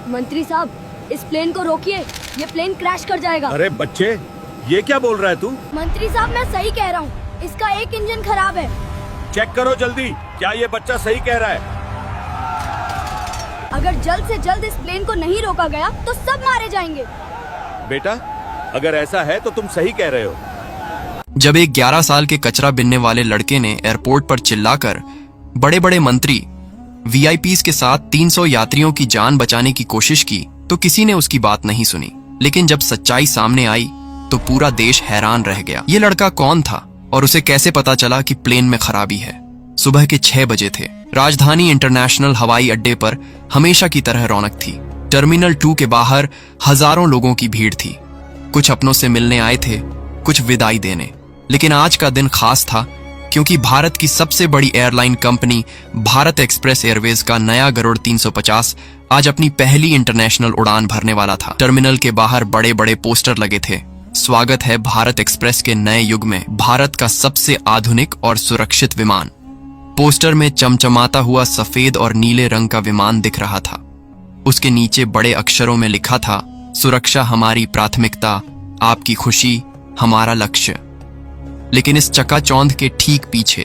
मंत्री साहब, इस प्लेन को रोकिए, ये प्लेन क्रैश कर जाएगा। अरे बच्चे, ये क्या बोल रहा है तू? मंत्री साहब, मैं सही कह रहा हूँ, इसका एक इंजन खराब है। चेक करो जल्दी, क्या ये बच्चा सही कह रहा है? अगर जल्द से जल्द इस प्लेन को नहीं रोका गया तो सब मारे जाएंगे। बेटा, अगर ऐसा है तो तुम सही कह रहे हो। जब एक 11 साल के कचरा बिनने वाले लड़के ने एयरपोर्ट पर चिल्लाकर बड़े बड़े मंत्री वीआईपीज के साथ 300 यात्रियों की जान बचाने की कोशिश की तो किसी ने उसकी बात नहीं सुनी। लेकिन जब सच्चाई सामने आई तो पूरा देश हैरान रह गया। ये लड़का कौन था और उसे कैसे पता चला कि प्लेन में खराबी है? सुबह के 6 बजे थे। राजधानी इंटरनेशनल हवाई अड्डे पर हमेशा की तरह रौनक थी। टर्मिनल 2 के बाहर हजारों लोगों की भीड़ थी। कुछ अपनों से मिलने आए थे, कुछ विदाई देने। लेकिन आज का दिन खास था क्योंकि भारत की सबसे बड़ी airline company Bharat express Airways का नया गरुड़ 350 आज अपनी पहली इंटरनेशनल उड़ान भरने वाला था। टर्मिनल के बाहर बड़े बड़े पोस्टर लगे थे। स्वागत है भारत एक्सप्रेस के नए युग में, भारत का सबसे आधुनिक और सुरक्षित विमान। पोस्टर में चमचमाता हुआ सफेद और नीले रंग का विमान दिख रहा था। उसके नीचे बड़े अक्षरों में लिखा था, सुरक्षा हमारी प्राथमिकता, आपकी खुशी हमारा लक्ष्य। लेकिन इस चकाचौंध के ठीक पीछे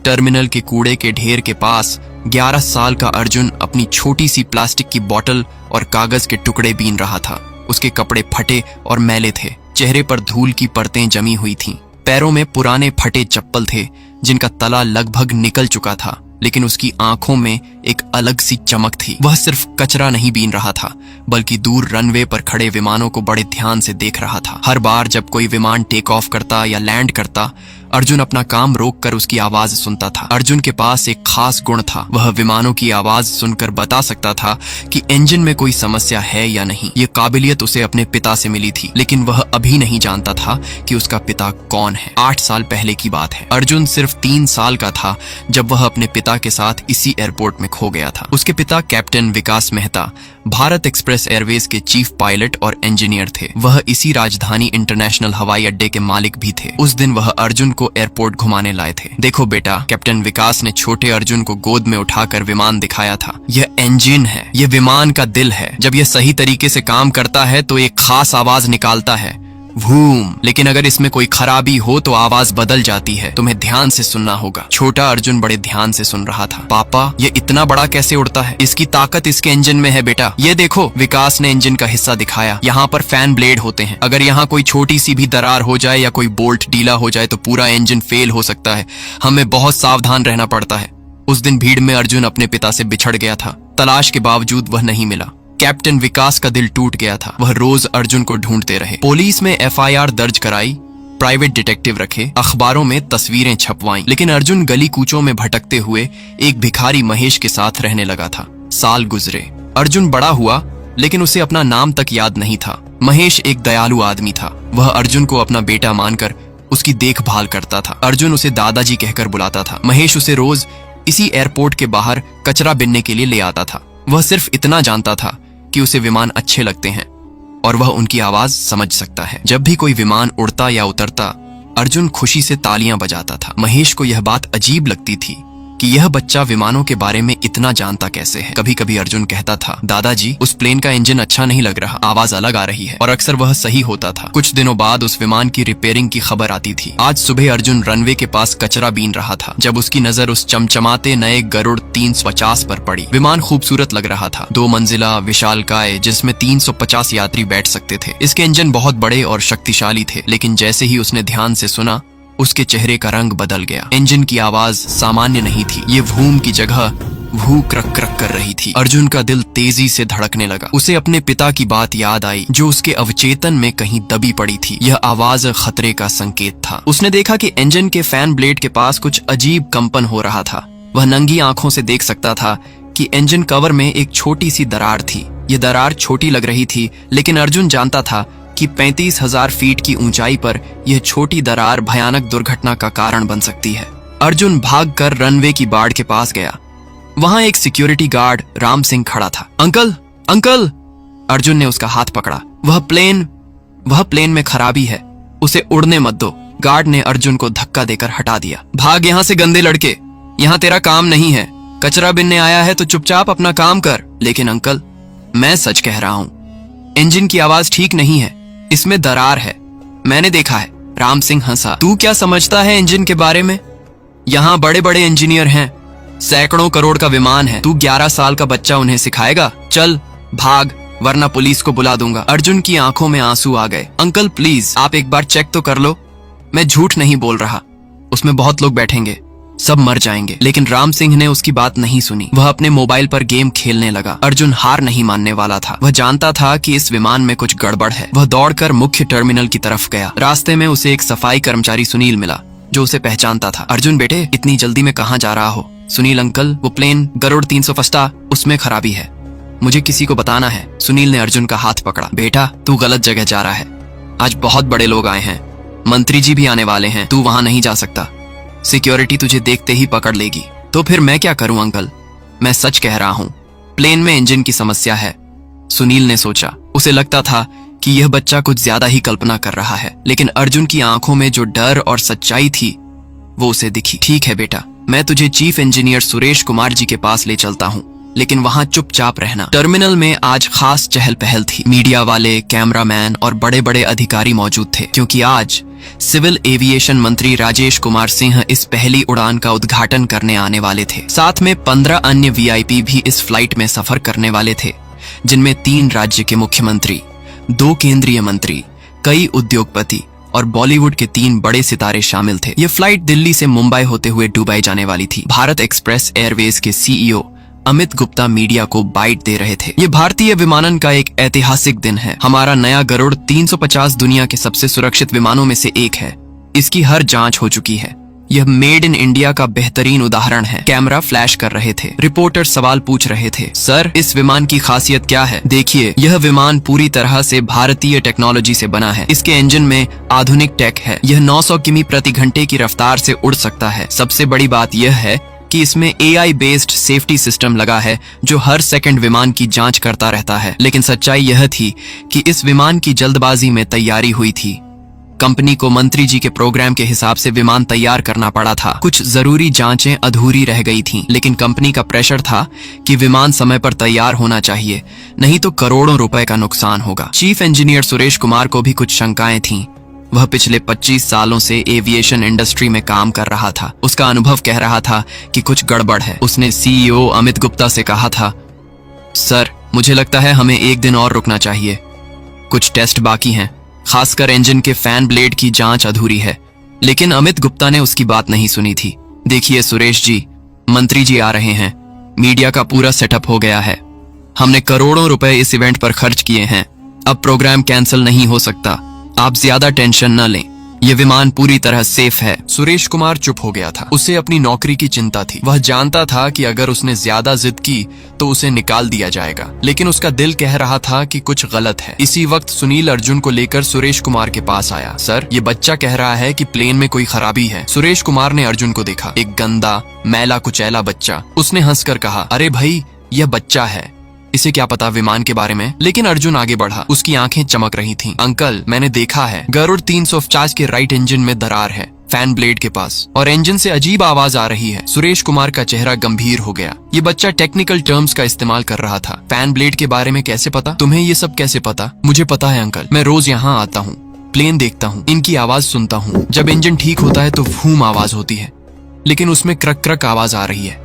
टर्मिनल के कूड़े के ढेर के पास 11 साल का अर्जुन अपनी छोटी सी प्लास्टिक की बोतल और कागज के टुकड़े बीन रहा था। उसके कपड़े फटे और मैले थे, चेहरे पर धूल की परतें जमी हुई थीं। पैरों में पुराने फटे चप्पल थे जिनका तला लगभग निकल चुका था। लेकिन उसकी आंखों में एक अलग सी चमक थी। वह सिर्फ कचरा नहीं बीन रहा था, बल्कि दूर रनवे पर खड़े विमानों को बड़े ध्यान से देख रहा था। हर बार जब कोई विमान टेक ऑफ करता या लैंड करता, अर्जुन अपना काम रोककर उसकी आवाज सुनता था। अर्जुन के पास एक खास गुण था, वह विमानों की आवाज सुनकर बता सकता था कि इंजन में कोई समस्या है या नहीं। ये काबिलियत उसे अपने पिता से मिली थी, लेकिन वह अभी नहीं जानता था कि उसका पिता कौन है। 8 साल पहले की बात है। अर्जुन सिर्फ 3 साल का था जब वह अपने पिता के साथ इसी एयरपोर्ट में खो गया था। उसके पिता कैप्टन विकास मेहता भारत एक्सप्रेस एयरवेज के चीफ पायलट और इंजीनियर थे। वह इसी राजधानी इंटरनेशनल हवाई अड्डे के मालिक भी थे। उस दिन वह अर्जुन को एयरपोर्ट घुमाने लाए थे। देखो बेटा, कैप्टन विकास ने छोटे अर्जुन को गोद में उठाकर विमान दिखाया था। यह इंजन है, यह विमान का दिल है। जब यह सही तरीके से काम करता है तो एक खास आवाज निकालता है, वूम। लेकिन अगर इसमें कोई खराबी हो तो आवाज बदल जाती है। तुम्हें ध्यान से सुनना होगा। छोटा अर्जुन बड़े ध्यान से सुन रहा था। पापा, ये इतना बड़ा कैसे उड़ता है? इसकी ताकत इसके इंजन में है बेटा। ये देखो, विकास ने इंजन का हिस्सा दिखाया। यहाँ पर फैन ब्लेड होते हैं। अगर यहाँ कोई छोटी सी भी दरार हो जाए या कोई बोल्ट ढीला हो जाए तो पूरा इंजन फेल हो सकता है। हमें बहुत सावधान रहना पड़ता है। उस दिन भीड़ में अर्जुन अपने पिता से बिछड़ गया था। तलाश के बावजूद वह नहीं मिला। कैप्टन विकास का दिल टूट गया था। वह रोज अर्जुन को ढूंढते रहे। पुलिस में एफआईआर दर्ज कराई, प्राइवेट डिटेक्टिव रखे, अखबारों में तस्वीरें छपवाईं, लेकिन अर्जुन गली कूचों में भटकते हुए एक भिखारी महेश के साथ रहने लगा था। साल गुजरे, अर्जुन बड़ा हुआ, लेकिन उसे अपना नाम तक याद नहीं था। महेश एक दयालु आदमी था। वह अर्जुन को अपना बेटा मानकर उसकी देखभाल करता था। अर्जुन उसे दादाजी कहकर बुलाता था। महेश उसे रोज इसी एयरपोर्ट के बाहर कचरा बिनने के लिए ले आता था। वह सिर्फ इतना जानता था कि उसे विमान अच्छे लगते हैं और वह उनकी आवाज समझ सकता है। जब भी कोई विमान उड़ता या उतरता, अर्जुन खुशी से तालियां बजाता था। महेश को यह बात अजीब लगती थी कि यह बच्चा विमानों के बारे में इतना जानता कैसे है। कभी कभी अर्जुन कहता था, दादाजी, उस प्लेन का इंजन अच्छा नहीं लग रहा, आवाज अलग आ रही है। और अक्सर वह सही होता था। कुछ दिनों बाद उस विमान की रिपेयरिंग की खबर आती थी। आज सुबह अर्जुन रनवे के पास कचरा बीन रहा था जब उसकी नजर उस चमचमाते नए गरुड़ 350 पर पड़ी। विमान खूबसूरत लग रहा था, 2 मंजिला, विशालकाय, जिसमें 350 यात्री बैठ सकते थे। इसके इंजन बहुत बड़े और शक्तिशाली थे। लेकिन जैसे ही उसने ध्यान से सुना, उसके चेहरे का रंग बदल गया। इंजन की आवाज सामान्य नहीं थी। ये वूम की जगह वू क्रक क्रक कर रही थी। अर्जुन का दिल तेजी से धड़कने लगा। उसे अपने पिता की बात याद आई जो उसके अवचेतन में कहीं दबी पड़ी थी। यह आवाज खतरे का संकेत था। उसने देखा कि इंजन के फैन ब्लेड के पास कुछ अजीब कंपन हो रहा था। वह नंगी आंखों से देख सकता था कि इंजन कवर में एक छोटी सी दरार थी। ये दरार छोटी लग रही थी, लेकिन अर्जुन जानता था कि 35,000 फीट की ऊंचाई पर यह छोटी दरार भयानक दुर्घटना का कारण बन सकती है। अर्जुन भागकर रनवे की बाड़ के पास गया। वहां एक सिक्योरिटी गार्ड राम सिंह खड़ा था। Uncle, uncle! अर्जुन ने उसका हाथ पकड़ा। वह प्लेन में खराबी है, उसे उड़ने मत दो। गार्ड ने अर्जुन को धक्का देकर हटा दिया। भाग यहाँ से गंदे लड़के, यहाँ तेरा काम नहीं है। कचरा बिनने आया है तो चुपचाप अपना काम कर। लेकिन अंकल, मैं सच कह रहा हूँ। इंजन की आवाज ठीक नहीं है, इसमें दरार है, मैंने देखा है। राम सिंह हंसा। तू क्या समझता है इंजन के बारे में? यहाँ बड़े बड़े इंजीनियर हैं, सैकड़ों करोड़ का विमान है। तू 11 साल का बच्चा उन्हें सिखाएगा? चल भाग, वरना पुलिस को बुला दूंगा। अर्जुन की आंखों में आंसू आ गए। अंकल प्लीज, आप एक बार चेक तो कर लो। मैं झूठ नहीं बोल रहा, उसमें बहुत लोग बैठेंगे, सब मर जाएंगे। लेकिन राम सिंह ने उसकी बात नहीं सुनी। वह अपने मोबाइल पर गेम खेलने लगा। अर्जुन हार नहीं मानने वाला था। वह जानता था कि इस विमान में कुछ गड़बड़ है। वह दौड़कर मुख्य टर्मिनल की तरफ गया। रास्ते में उसे एक सफाई कर्मचारी सुनील मिला, जो उसे पहचानता था। अर्जुन बेटे, इतनी जल्दी में कहाँ जा रहा हो? सुनील अंकल, वो प्लेन गरुड़ 300 फस्टा, उसमें खराबी है, मुझे किसी को बताना है। सुनील ने अर्जुन का हाथ पकड़ा। बेटा, तू गलत जगह जा रहा है। आज बहुत बड़े लोग आए हैं, मंत्री जी भी आने वाले हैं, तू वहां नहीं जा सकता। सिक्योरिटी तुझे देखते ही पकड़ लेगी। तो फिर मैं क्या करूं अंकल? मैं सच कह रहा हूं, प्लेन में इंजन की समस्या है। सुनील ने सोचा। उसे लगता था कि यह बच्चा कुछ ज्यादा ही कल्पना कर रहा है, लेकिन अर्जुन की आंखों में जो डर और सच्चाई थी वो उसे दिखी। ठीक है बेटा, मैं तुझे चीफ इंजीनियर सुरेश कुमार जी के पास ले चलता हूँ, लेकिन वहां चुपचाप रहना। टर्मिनल में आज खास चहल पहल थी। मीडिया वाले, कैमरामैन और बड़े बड़े अधिकारी मौजूद थे, क्योंकि आज सिविल एविएशन मंत्री राजेश कुमार सिंह इस पहली उड़ान का उद्घाटन करने आने वाले थे। साथ में 15 अन्य वीआईपी भी इस फ्लाइट में सफर करने वाले थे, जिनमें 3 राज्य के मुख्यमंत्री, 2 केंद्रीय मंत्री, कई उद्योगपति और बॉलीवुड के 3 बड़े सितारे शामिल थे। ये फ्लाइट दिल्ली से मुंबई होते हुए दुबई जाने वाली थी। भारत एक्सप्रेस एयरवेज के सीईओ अमित गुप्ता मीडिया को बाइट दे रहे थे। ये भारतीय विमानन का एक ऐतिहासिक दिन है। हमारा नया गरुड़ 350 दुनिया के सबसे सुरक्षित विमानों में से एक है। इसकी हर जांच हो चुकी है। यह मेड इन इंडिया का बेहतरीन उदाहरण है। कैमरा फ्लैश कर रहे थे। रिपोर्टर सवाल पूछ रहे थे। सर, इस विमान की खासियत क्या है? देखिए, यह विमान पूरी तरह से भारतीय टेक्नोलॉजी से बना है। इसके इंजन में आधुनिक टेक है। यह 900 किमी प्रति घंटे की रफ्तार से उड़ सकता है। सबसे बड़ी बात यह है कि इसमें AI बेस्ड सेफ्टी सिस्टम लगा है, जो हर सेकंड विमान की जांच करता रहता है। लेकिन सच्चाई यह थी कि इस विमान की जल्दबाजी में तैयारी हुई थी। कंपनी को मंत्री जी के प्रोग्राम के हिसाब से विमान तैयार करना पड़ा था। कुछ जरूरी जांचें अधूरी रह गई थीं, लेकिन कंपनी का प्रेशर था कि विमान समय पर तैयार होना चाहिए, नहीं तो करोड़ों रुपए का नुकसान होगा। चीफ इंजीनियर सुरेश कुमार को भी कुछ शंकाएं थीं। वह पिछले 25 सालों से एविएशन इंडस्ट्री में काम कर रहा था। उसका अनुभव कह रहा था कि कुछ गड़बड़ है। उसने सीईओ अमित गुप्ता से कहा था, सर, मुझे लगता है हमें एक दिन और रुकना चाहिए। कुछ टेस्ट बाकी हैं, खासकर इंजन के फैन ब्लेड की जांच अधूरी है। लेकिन अमित गुप्ता ने उसकी बात नहीं सुनी थी। देखिए सुरेश जी, मंत्री जी आ रहे हैं, मीडिया का पूरा सेटअप हो गया है, हमने करोड़ों रुपए इस इवेंट पर खर्च किए हैं, अब प्रोग्राम कैंसिल नहीं हो सकता, आप ज्यादा टेंशन न लें, ये विमान पूरी तरह सेफ है। सुरेश कुमार चुप हो गया था। उसे अपनी नौकरी की चिंता थी। वह जानता था कि अगर उसने ज्यादा जिद की तो उसे निकाल दिया जाएगा, लेकिन उसका दिल कह रहा था कि कुछ गलत है। इसी वक्त सुनील अर्जुन को लेकर सुरेश कुमार के पास आया। सर, ये बच्चा कह रहा है कि प्लेन में कोई खराबी है। सुरेश कुमार ने अर्जुन को देखा, एक गंदा, मैला कुचैला बच्चा। उसने हंसकर कहा, अरे भाई, यह बच्चा है, इसे क्या पता विमान के बारे में। लेकिन अर्जुन आगे बढ़ा। उसकी आंखें चमक रही थीं। अंकल, मैंने देखा है, गरुड़ 350 के राइट इंजन में दरार है, फैन ब्लेड के पास, और इंजन से अजीब आवाज आ रही है। सुरेश कुमार का चेहरा गंभीर हो गया। ये बच्चा टेक्निकल टर्म्स का इस्तेमाल कर रहा था। फैन ब्लेड के बारे में कैसे पता? तुम्हें ये सब कैसे पता? मुझे पता है अंकल, मैं रोज यहाँ आता हूँ, प्लेन देखता हूँ, इनकी आवाज सुनता हूँ। जब इंजन ठीक होता है तो वूम आवाज होती है, लेकिन उसमें क्रक क्रक आवाज आ रही है।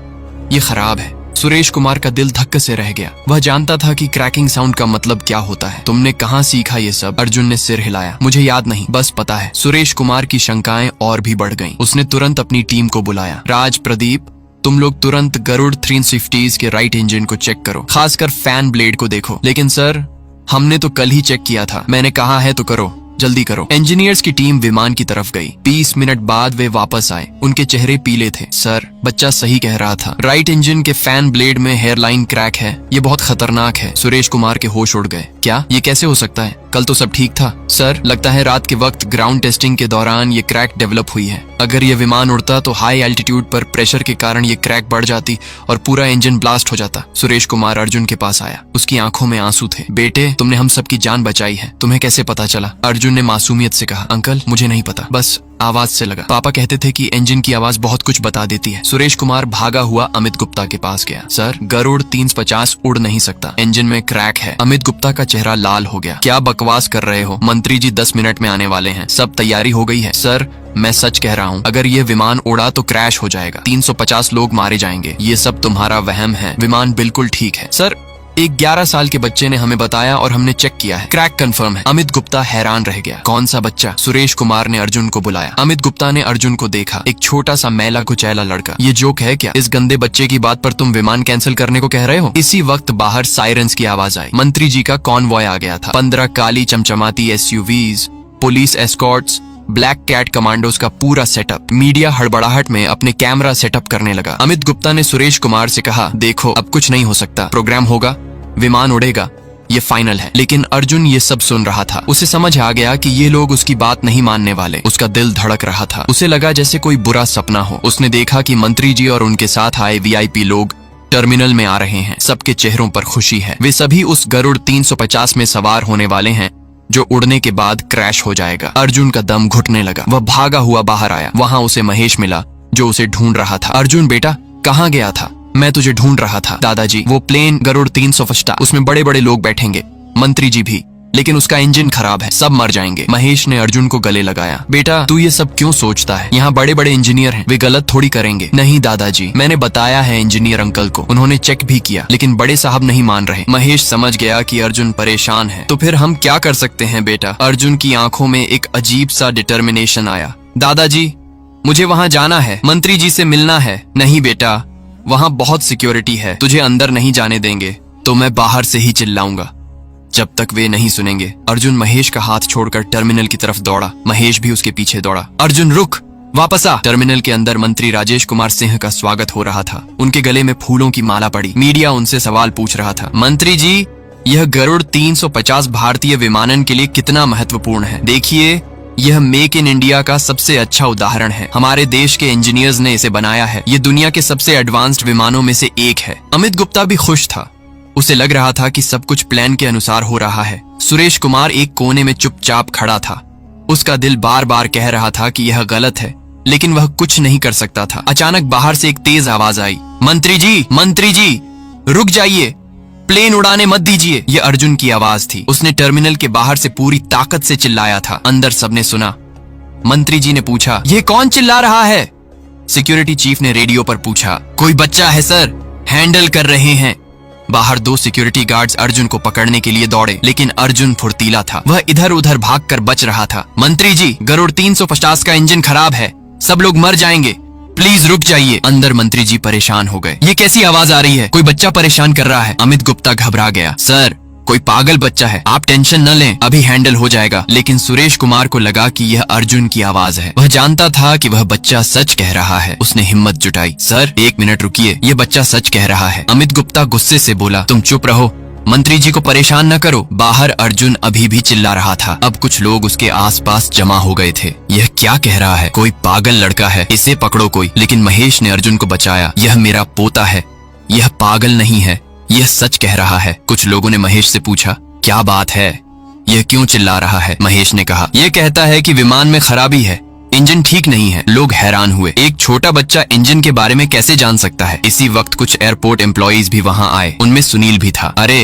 ये खराब है। सुरेश कुमार का दिल धक्के से रह गया। वह जानता था कि क्रैकिंग साउंड का मतलब क्या होता है। तुमने कहाँ सीखा ये सब? अर्जुन ने सिर हिलाया। मुझे याद नहीं, बस पता है। सुरेश कुमार की शंकाएं और भी बढ़ गईं। उसने तुरंत अपनी टीम को बुलाया। राज, प्रदीप, तुम लोग तुरंत गरुड़ 350 के राइट इंजन को चेक करो, खासकर फैन ब्लेड को देखो। लेकिन सर, हमने तो कल ही चेक किया था। मैंने कहा है तो करो, जल्दी करो। इंजीनियर्स की टीम विमान की तरफ गई। 20 मिनट बाद वे वापस आए। उनके चेहरे पीले थे। सर, बच्चा सही कह रहा था, राइट इंजन के फैन ब्लेड में हेयरलाइन क्रैक है, ये बहुत खतरनाक है। सुरेश कुमार के होश उड़ गए। क्या? ये कैसे हो सकता है? कल तो सब ठीक था। सर, लगता है रात के वक्त ग्राउंड टेस्टिंग के दौरान ये क्रैक डेवलप हुई है। अगर ये विमान उड़ता तो हाई एल्टीट्यूड पर प्रेशर के कारण ये क्रैक बढ़ जाती और पूरा इंजन ब्लास्ट हो जाता। सुरेश कुमार अर्जुन के पास आया। उसकी आंखों में आंसू थे। बेटे, तुमने हम सबकी जान बचाई है, तुम्हें कैसे पता चला? अर्जुन अर्जुन ने मासूमियत से कहा, अंकल मुझे नहीं पता, बस आवाज से लगा। पापा कहते थे कि इंजन की आवाज बहुत कुछ बता देती है। सुरेश कुमार भागा हुआ अमित गुप्ता के पास गया। सर, गरुड़ 350 उड़ नहीं सकता, इंजन में क्रैक है। अमित गुप्ता का चेहरा लाल हो गया। क्या बकवास कर रहे हो? मंत्री जी 10 मिनट में आने वाले हैं, सब तैयारी हो गई है। सर, मैं सच कह रहा हूँ, अगर ये विमान उड़ा तो क्रैश हो जाएगा, 350 लोग मारे जाएंगे। ये सब तुम्हारा वहम है, विमान बिल्कुल ठीक है। सर, एक 11 साल के बच्चे ने हमें बताया और हमने चेक किया है, क्रैक कंफर्म है। अमित गुप्ता हैरान रह गया। कौन सा बच्चा? सुरेश कुमार ने अर्जुन को बुलाया। अमित गुप्ता ने अर्जुन को देखा, एक छोटा सा मैला कुचैला लड़का। ये जोक है क्या? इस गंदे बच्चे की बात पर तुम विमान कैंसिल करने को कह रहे हो? इसी वक्त बाहर साइरेंस की आवाज आई। मंत्री जी का कॉन्वॉय आ गया था। 15 काली चमचमाती SUVs, police escorts, black cat commandos का पूरा सेटअप। मीडिया हड़बड़ाहट में अपने कैमरा सेटअप करने लगा। अमित गुप्ता ने सुरेश कुमार से कहा, देखो अब कुछ नहीं हो सकता, प्रोग्राम होगा, विमान उड़ेगा, ये फाइनल है। लेकिन अर्जुन ये सब सुन रहा था। उसे समझ आ गया कि ये लोग उसकी बात नहीं मानने वाले। उसका दिल धड़क रहा था। उसे लगा जैसे कोई बुरा सपना हो। उसने देखा कि मंत्री जी और उनके साथ आए VIP लोग टर्मिनल में आ रहे हैं। सबके चेहरों पर खुशी है। वे सभी उस गरुड़ 350 में सवार होने वाले हैं जो उड़ने के बाद क्रैश हो जाएगा। अर्जुन का दम घुटने लगा। वह भागा हुआ बाहर आया। वहां उसे महेश मिला जो उसे ढूंढ रहा था। अर्जुन बेटा, कहाँ गया था? मैं तुझे ढूंढ रहा था। दादाजी, वो प्लेन गरुड़ 350, उसमें बड़े बड़े लोग बैठेंगे, मंत्री जी भी, लेकिन उसका इंजन खराब है, सब मर जाएंगे। महेश ने अर्जुन को गले लगाया। बेटा, तू ये सब क्यों सोचता है? यहाँ बड़े बड़े इंजीनियर हैं, वे गलत थोड़ी करेंगे। नहीं दादाजी, मैंने बताया है इंजीनियर अंकल को, उन्होंने चेक भी किया, लेकिन बड़े साहब नहीं मान रहे। महेश समझ गया कि अर्जुन परेशान है। तो फिर हम क्या कर सकते हैं बेटा? अर्जुन की आंखों में एक अजीब सा डिटर्मिनेशन आया। दादाजी, मुझे वहाँ जाना है, मंत्री जी से मिलना है। नहीं बेटा, वहाँ बहुत सिक्योरिटी है, तुझे अंदर नहीं जाने देंगे। तो मैं बाहर से ही चिल्लाऊंगा जब तक वे नहीं सुनेंगे। अर्जुन महेश का हाथ छोड़कर टर्मिनल की तरफ दौड़ा। महेश भी उसके पीछे दौड़ा। अर्जुन रुक, वापस आ। टर्मिनल के अंदर मंत्री राजेश कुमार सिंह का स्वागत हो रहा था। उनके गले में फूलों की माला पड़ी। मीडिया उनसे सवाल पूछ रहा था। मंत्री जी, यह गरुड़ 350 भारतीय विमानन के लिए कितना महत्वपूर्ण है? देखिए, यह मेक इन इंडिया का सबसे अच्छा उदाहरण है। हमारे देश के इंजीनियर्स ने इसे बनाया है। ये दुनिया के सबसे एडवांस्ड विमानों में से एक है। अमित गुप्ता भी खुश था। उसे लग रहा था कि सब कुछ प्लान के अनुसार हो रहा है। सुरेश कुमार एक कोने में चुपचाप खड़ा था। उसका दिल बार बार कह रहा था कि यह गलत है, लेकिन वह कुछ नहीं कर सकता था। अचानक बाहर से एक तेज आवाज आई। मंत्री जी, रुक जाइए, प्लेन उड़ाने मत दीजिए। ये अर्जुन की आवाज थी। उसने टर्मिनल के बाहर से पूरी ताकत से चिल्लाया था। अंदर सबने सुना। मंत्री जी ने पूछा, ये कौन चिल्ला रहा है? सिक्योरिटी चीफ ने रेडियो पर पूछा। कोई बच्चा है सर, हैंडल कर रहे हैं। बाहर 2 सिक्योरिटी गार्ड्स अर्जुन को पकड़ने के लिए दौड़े, लेकिन अर्जुन फुर्तीला था। वह इधर उधर भागकर बच रहा था। मंत्री जी, गरुड़ 350 का इंजन खराब है, सब लोग मर जाएंगे, प्लीज रुक जाइए। अंदर मंत्री जी परेशान हो गए। ये कैसी आवाज आ रही है? कोई बच्चा परेशान कर रहा है। अमित गुप्ता घबरा गया। सर, कोई पागल बच्चा है, आप टेंशन न लें, अभी हैंडल हो जाएगा। लेकिन सुरेश कुमार को लगा कि यह अर्जुन की आवाज है। वह जानता था कि वह बच्चा सच कह रहा है। उसने हिम्मत जुटाई। सर, 1 मिनट रुकिए, ये बच्चा सच कह रहा है। अमित गुप्ता गुस्से से बोला, तुम चुप रहो, मंत्री जी को परेशान न करो। बाहर अर्जुन अभी भी चिल्ला रहा था। अब कुछ लोग उसके आसपास जमा हो गए थे। यह क्या कह रहा है? कोई पागल लड़का है, इसे पकड़ो कोई। लेकिन महेश ने अर्जुन को बचाया। यह मेरा पोता है, यह पागल नहीं है, यह सच कह रहा है। कुछ लोगों ने महेश से पूछा, क्या बात है, यह क्यों चिल्ला रहा है? महेश ने कहा, यह कहता है कि विमान में खराबी है, इंजन ठीक नहीं है। लोग हैरान हुए। एक छोटा बच्चा इंजन के बारे में कैसे जान सकता है? इसी वक्त कुछ एयरपोर्ट एम्प्लॉइज भी वहां आए। उनमें सुनील भी था। अरे,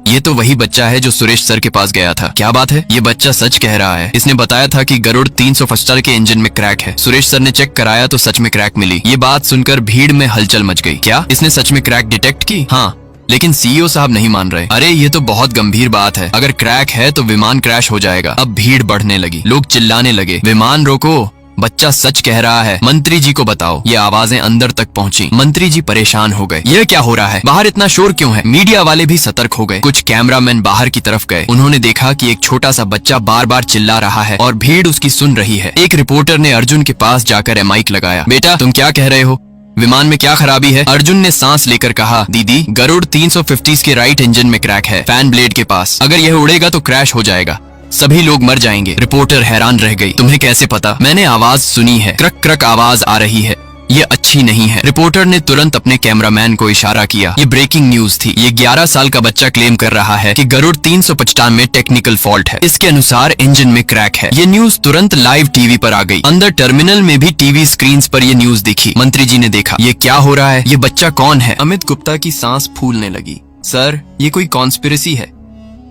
ये तो वही बच्चा है जो सुरेश सर के पास गया था। क्या बात है? ये बच्चा सच कह रहा है। इसने बताया था कि गरुड़ 350 के इंजन में क्रैक है। सुरेश सर ने चेक कराया तो सच में क्रैक मिली। ये बात सुनकर भीड़ में हलचल मच गई। क्या इसने सच में क्रैक डिटेक्ट की? हाँ, लेकिन CEO साहब नहीं मान रहे। अरे, ये तो बहुत गंभीर बात है, अगर क्रैक है तो विमान क्रैश हो जाएगा। अब भीड़ बढ़ने लगी। लोग चिल्लाने लगे, विमान रोको, बच्चा सच कह रहा है, मंत्री जी को बताओ। ये आवाजें अंदर तक पहुंची। मंत्री जी परेशान हो गए। यह क्या हो रहा है? बाहर इतना शोर क्यों है? मीडिया वाले भी सतर्क हो गए। कुछ कैमरामैन बाहर की तरफ गए। उन्होंने देखा कि एक छोटा सा बच्चा बार बार चिल्ला रहा है और भीड़ उसकी सुन रही है। एक रिपोर्टर ने अर्जुन के पास जाकर माइक लगाया। बेटा, तुम क्या कह रहे हो? विमान में क्या खराबी है? अर्जुन ने सांस लेकर कहा, दीदी, गरुड़ 350 के राइट इंजन में क्रैक है, फैन ब्लेड के पास। अगर यह उड़ेगा तो क्रैश हो जाएगा, सभी लोग मर जाएंगे। रिपोर्टर हैरान रह गई। तुम्हें कैसे पता? मैंने आवाज सुनी है, क्रक क्रक आवाज आ रही है। ये अच्छी नहीं है। रिपोर्टर ने तुरंत अपने कैमरामैन को इशारा किया। ये ब्रेकिंग न्यूज थी। ये 11 साल का बच्चा क्लेम कर रहा है कि गरुड़ 395 में टेक्निकल फॉल्ट है। इसके अनुसार इंजन में क्रैक है। ये न्यूज तुरंत लाइव टीवी पर आ गई। अंदर टर्मिनल में भी टीवी स्क्रीन पर ये न्यूज दिखी। मंत्री जी ने देखा, ये क्या हो रहा है? ये बच्चा कौन है? अमित गुप्ता की सांस फूलने लगी। सर, ये कोई कॉन्स्पिरेसी है,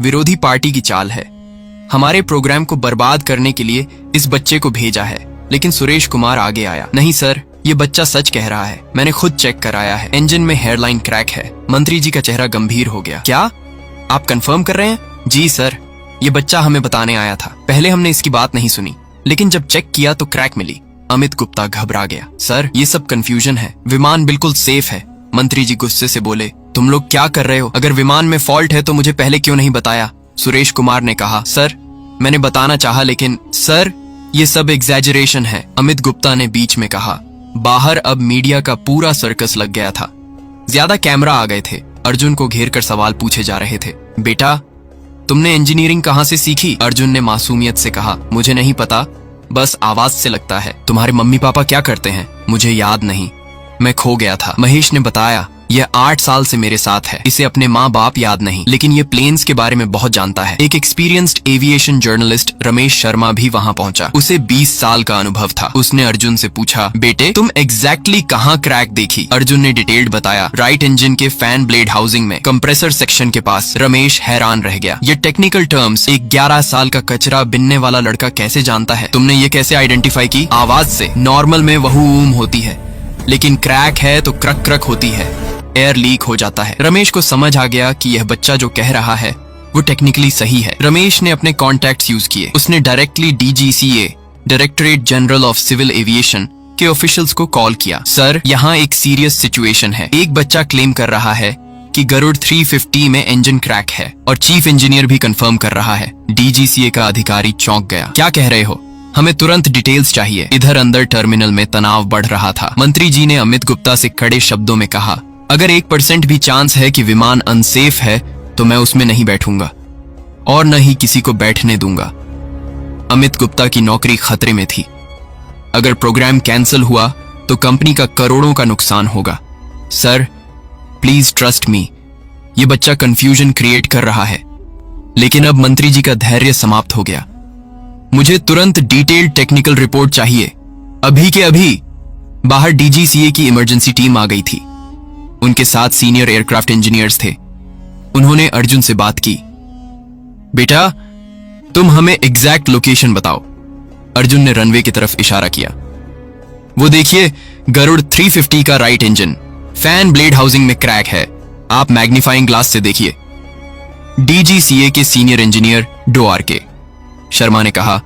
विरोधी पार्टी की चाल है। हमारे प्रोग्राम को बर्बाद करने के लिए इस बच्चे को भेजा है। लेकिन सुरेश कुमार आगे आया। नहीं सर, ये बच्चा सच कह रहा है। मैंने खुद चेक कराया है। इंजन में हेयरलाइन क्रैक है। मंत्री जी का चेहरा गंभीर हो गया। क्या आप कंफर्म कर रहे हैं? जी सर, ये बच्चा हमें बताने आया था। पहले हमने इसकी बात नहीं सुनी, लेकिन जब चेक किया तो क्रैक मिली। अमित गुप्ता घबरा गया। सर, ये सब कंफ्यूजन है। विमान बिल्कुल सेफ है। मंत्री जी गुस्से से बोले, तुम लोग क्या कर रहे हो? अगर विमान में फॉल्ट है तो मुझे पहले क्यों नहीं बताया? सुरेश कुमार ने कहा, सर मैंने बताना चाहा, लेकिन सर ये सब एग्जैजरेशन है। अमित गुप्ता ने बीच में कहा। बाहर अब मीडिया का पूरा सर्कस लग गया था। ज्यादा कैमरा आ गए थे। अर्जुन को घेर कर सवाल पूछे जा रहे थे। बेटा, तुमने इंजीनियरिंग कहाँ से सीखी? अर्जुन ने मासूमियत से कहा, मुझे नहीं पता, बस आवाज से लगता है। तुम्हारे मम्मी पापा क्या करते हैं? मुझे याद नहीं, मैं खो गया था। महेश ने बताया, यह 8 साल से मेरे साथ है। इसे अपने माँ बाप याद नहीं, लेकिन ये प्लेन्स के बारे में बहुत जानता है। एक experienced aviation journalist Ramesh Sharma भी वहाँ पहुँचा। उसे 20 साल का अनुभव था। उसने अर्जुन से पूछा, बेटे तुम एग्जैक्टली कहाँ क्रैक देखी? अर्जुन ने डिटेल्ड बताया, राइट इंजन के फैन ब्लेड हाउसिंग में, कंप्रेसर सेक्शन के पास। रमेश हैरान रह गया। ये टेक्निकल टर्म्स एक 11 साल का कचरा बिनने वाला लड़का कैसे जानता है? तुमने ये कैसे आइडेंटिफाई की? आवाज से। नॉर्मल में वहूम होती है, लेकिन क्रैक है तो क्रक क्रक होती है, एयर लीक हो जाता है। रमेश को समझ आ गया कि यह बच्चा जो कह रहा है वो टेक्निकली सही है। रमेश ने अपने कॉन्टैक्ट्स यूज किए। उसने directly DGCA, directorate general of civil aviation के ऑफिशियल्स को कॉल किया। सर, यहाँ एक सीरियस सिचुएशन है। एक बच्चा क्लेम कर रहा है कि गरुड़ 350 में इंजन क्रैक है और चीफ इंजीनियर भी कंफर्म कर रहा है। DGCA का अधिकारी चौंक गया। क्या कह रहे हो? हमें तुरंत डिटेल्स चाहिए। इधर अंदर टर्मिनल में तनाव बढ़ रहा था। मंत्री जी ने अमित गुप्ता से कड़े शब्दों में कहा, अगर 1% भी चांस है कि विमान अनसेफ है तो मैं उसमें नहीं बैठूंगा और न ही किसी को बैठने दूंगा। अमित गुप्ता की नौकरी खतरे में थी। अगर प्रोग्राम कैंसिल हुआ तो कंपनी का करोड़ों का नुकसान होगा। सर, प्लीज ट्रस्ट मी, ये बच्चा कंफ्यूजन क्रिएट कर रहा है। लेकिन अब मंत्री जी का धैर्य समाप्त हो गया। मुझे तुरंत डिटेल्ड टेक्निकल रिपोर्ट चाहिए, अभी के अभी। बाहर DGCA की इमरजेंसी टीम आ गई थी। उनके साथ सीनियर एयरक्राफ्ट इंजीनियर्स थे। उन्होंने अर्जुन से बात की। बेटा, तुम हमें एग्जैक्ट लोकेशन बताओ। अर्जुन ने रनवे की तरफ इशारा किया। वो देखिए, गरुड़ 350 का right engine, fan blade housing में क्रैक है। आप मैग्नीफाइंग ग्लास से देखिए। DGCA के सीनियर इंजीनियर DORK शर्मा ने कहा,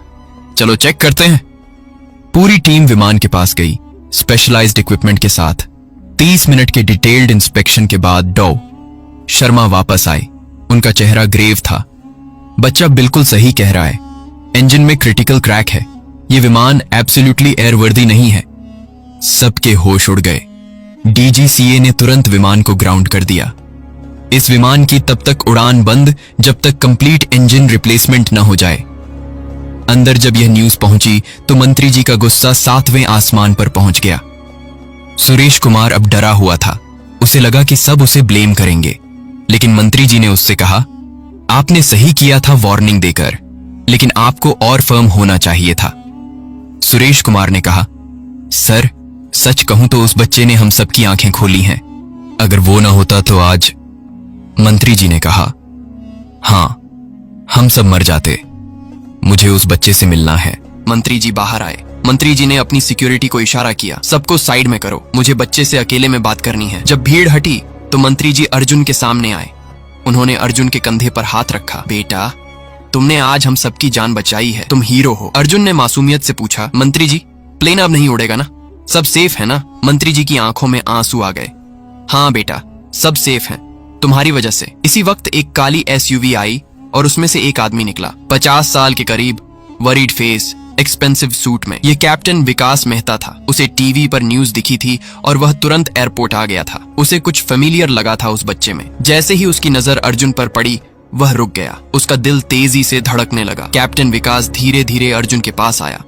चलो चेक करते हैं। पूरी टीम विमान के पास गई, स्पेशलाइज्ड इक्विपमेंट के साथ। 30 मिनट के डिटेल्ड इंस्पेक्शन के बाद डॉ शर्मा वापस आए। उनका चेहरा ग्रेव था। बच्चा बिल्कुल सही कह रहा है, इंजन में क्रिटिकल क्रैक है। ये विमान एब्सोल्युटली एयरवर्दी नहीं है। सबके होश उड़ गए। DGCA ने तुरंत विमान को ग्राउंड कर दिया। इस विमान की तब तक उड़ान बंद जब तक कंप्लीट इंजन रिप्लेसमेंट न हो जाए। अंदर जब यह न्यूज पहुंची तो मंत्री जी का गुस्सा 7वें आसमान पर पहुंच गया। सुरेश कुमार अब डरा हुआ था। उसे लगा कि सब उसे ब्लेम करेंगे, लेकिन मंत्री जी ने उससे कहा, आपने सही किया था वार्निंग देकर, लेकिन आपको और फर्म होना चाहिए था। सुरेश कुमार ने कहा, सर सच कहूं तो उस बच्चे ने हम सबकी आंखें खोली हैं। अगर वो ना होता तो आज। मंत्री जी ने कहा, हां, हम सब मर जाते। मुझे उस बच्चे से मिलना है। मंत्री जी बाहर आए। मंत्री जी ने अपनी सिक्योरिटी को इशारा किया, सबको साइड में करो, मुझे बच्चे से अकेले में बात करनी है। जब भीड़ हटी तो मंत्री जी अर्जुन के सामने आए। उन्होंने अर्जुन के कंधे पर हाथ रखा। बेटा, तुमने आज हम सबकी जान बचाई है, तुम हीरो हो। अर्जुन ने मासूमियत से पूछा, मंत्री जी प्लेन अब नहीं उड़ेगा ना? सब सेफ है ना? मंत्री जी की आंखों में आंसू आ गए। हाँ बेटा, सब सेफ है, तुम्हारी वजह से। इसी वक्त एक काली SUV आई और उसमें से एक आदमी निकला, 50 साल के करीब, वरीड फेस, एक्सपेंसिव सूट में। ये कैप्टन विकास मेहता था। उसे टीवी पर न्यूज दिखी थी और वह तुरंत एयरपोर्ट आ गया था। उसे कुछ फेमिलियर लगा था उस बच्चे में। जैसे ही उसकी नजर अर्जुन पर पड़ी, वह रुक गया। उसका दिल तेजी से धड़कने लगा। कैप्टन विकास धीरे धीरे अर्जुन के पास आया।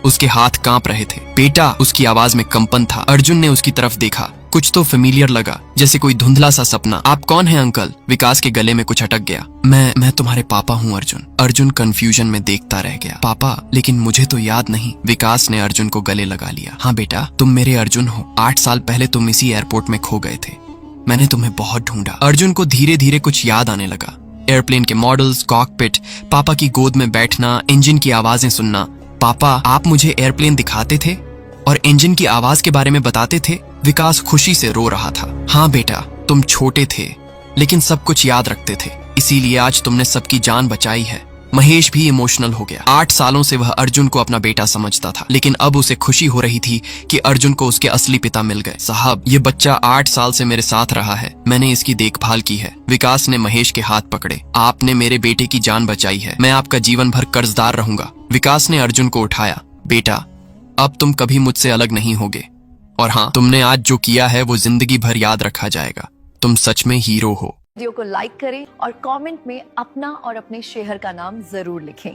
उसके हाथ कांप रहे थे। बेटा, उसकी आवाज में कंपन था। अर्जुन ने उसकी तरफ देखा। कुछ तो फेमिलियर लगा, जैसे कोई धुंधला सा सपना। आप कौन हैं अंकल? विकास के गले में कुछ अटक गया। मैं तुम्हारे पापा हूँ अर्जुन। अर्जुन कंफ्यूजन में देखता रह गया। पापा? लेकिन मुझे तो याद नहीं। विकास ने अर्जुन को गले लगा लिया। हाँ बेटा, तुम मेरे अर्जुन हो। 8 साल पहले तुम इसी एयरपोर्ट में खो गए थे। मैंने तुम्हें बहुत ढूंढा। अर्जुन को धीरे धीरे कुछ याद आने लगा। एयरप्लेन के मॉडल्स, कॉकपिट, पापा की गोद में बैठना, इंजन की आवाजें सुनना। पापा, आप मुझे एयरप्लेन दिखाते थे और इंजन की आवाज के बारे में बताते थे। विकास खुशी से रो रहा था। हाँ बेटा, तुम छोटे थे लेकिन सब कुछ याद रखते थे, इसीलिए आज तुमने सबकी जान बचाई है। महेश भी इमोशनल हो गया। 8 सालों से वह अर्जुन को अपना बेटा समझता था, लेकिन अब उसे खुशी हो रही थी कि अर्जुन को उसके असली पिता मिल गए। साहब, ये बच्चा 8 साल से मेरे साथ रहा है, मैंने इसकी देखभाल की है। विकास ने महेश के हाथ पकड़े। आपने मेरे बेटे की जान बचाई है, मैं आपका जीवन भर कर्जदार रहूंगा। विकास ने अर्जुन को उठाया। बेटा, अब तुम कभी मुझसे अलग नहीं होगे, और हाँ, तुमने आज जो किया है वो जिंदगी भर याद रखा जाएगा। तुम सच में हीरो हो। वीडियो को लाइक करें और कमेंट में अपना और अपने शहर का नाम जरूर लिखें।